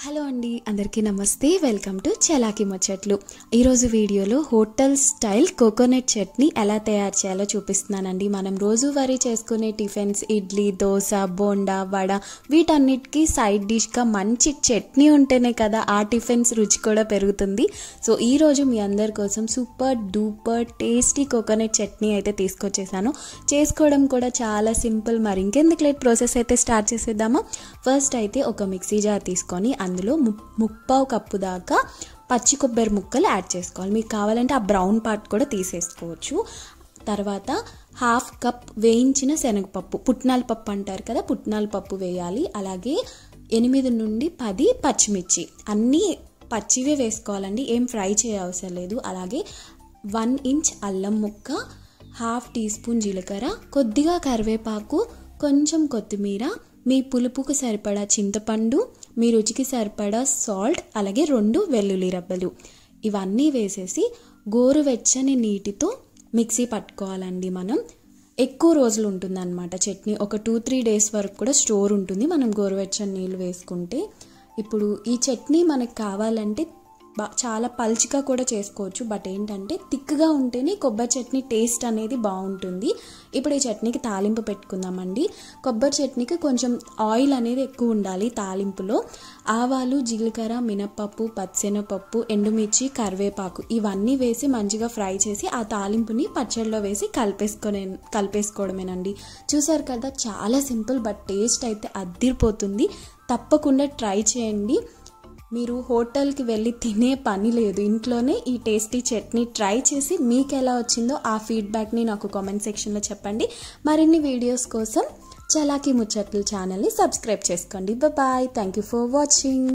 Hello అండి, అందరికీ నమస్తే. వెల్కమ్ టు చలాకీ ముచ్చట్లు. ఈరోజు వీడియోలో హోటల్ స్టైల్ కోకోనట్ చట్నీ ఎలా తయారు చేయాలో చూపిస్తున్నానండి. మనం రోజువారీ చేసుకునే టిఫిన్స్ ఇడ్లీ, దోశ, బోండా, వడ వీటన్నిటికీ సైడ్ డిష్గా మంచి చట్నీ ఉంటేనే కదా ఆ టిఫిన్స్ రుచి కూడా పెరుగుతుంది. సో ఈరోజు మీ అందరి కోసం super duper tasty coconut chutney అయితే తీసుకొచ్చేసాను. చేసుకోవడం కూడా చాలా సింపుల్. మరి ఇంకెందుకు లేట్, ప్రాసెస్ అయితే స్టార్ట్ చేసేద్దామా. ఫస్ట్ అయితే ఒక మిక్సీ జార్ తీసుకొని అందులో ముప్పావు కప్పు దాకా పచ్చి కొబ్బరి ముక్కలు యాడ్ చేసుకోవాలి. మీకు కావాలంటే ఆ బ్రౌన్ పార్ట్ కూడా తీసేసుకోవచ్చు. తర్వాత హాఫ్ కప్ వేయించిన శనగపప్పు, పుట్నాల పప్పు అంటారు కదా, పుట్నాల పప్పు వేయాలి. అలాగే 8 నుండి 10 పచ్చిమిర్చి, అన్నీ పచ్చివే వేసుకోవాలండి, ఏం ఫ్రై చేయవసరం లేదు. అలాగే 1 ఇంచ్ అల్లం ముక్క, హాఫ్ టీ స్పూన్ జీలకర్ర, కొద్దిగా కరివేపాకు, కొంచెం కొత్తిమీర, మీ పులుపుకు సరిపడా చింతపండు, మీ రుచికి సరిపడా సాల్ట్, అలాగే 2 వెల్లుల్లి రబ్బలు. ఇవన్నీ వేసేసి గోరువెచ్చని నీటితో మిక్సీ పట్టుకోవాలండి. మనం ఎక్కువ రోజులు ఉంటుంది అన్నమాట చట్నీ, ఒక 2-3 డేస్ వరకు కూడా స్టోర్ ఉంటుంది మనం గోరువెచ్చని నీళ్ళు వేసుకుంటే. ఇప్పుడు ఈ చట్నీ మనకు కావాలంటే చాలా పల్చిగా కూడా చేసుకోవచ్చు, బట్ ఏంటంటే థిక్గా ఉంటేనే కొబ్బరి చట్నీ టేస్ట్ అనేది బాగుంటుంది. ఇప్పుడు ఈ చట్నీకి తాలింపు పెట్టుకుందామండి. కొబ్బరి చట్నీకి కొంచెం ఆయిల్ అనేది ఎక్కువ ఉండాలి. తాలింపులో ఆవాలు, జీలకర్ర, మినప్పప్పు, పచ్చెనపప్పు, ఎండుమిర్చి, కరివేపాకు ఇవన్నీ వేసి మంచిగా ఫ్రై చేసి ఆ తాలింపుని పచ్చడిలో వేసి కలిపేసుకోవడమేనండి. చూసారు కదా, చాలా సింపుల్, బట్ టేస్ట్ అయితే అద్దిరిపోతుంది. తప్పకుండా ట్రై చేయండి. మీరు హోటల్కి వెళ్ళి తినే పని లేదు, ఇంట్లోనే ఈ టేస్టీ చట్నీ ట్రై చేసి మీకు ఎలా వచ్చిందో ఆ ఫీడ్బ్యాక్ని నాకు కామెంట్ సెక్షన్లో చెప్పండి. మరిన్ని వీడియోస్ కోసం చలాకీ ముచ్చట్లు ఛానల్ని సబ్స్క్రైబ్ చేసుకోండి. Bye, thank you for watching.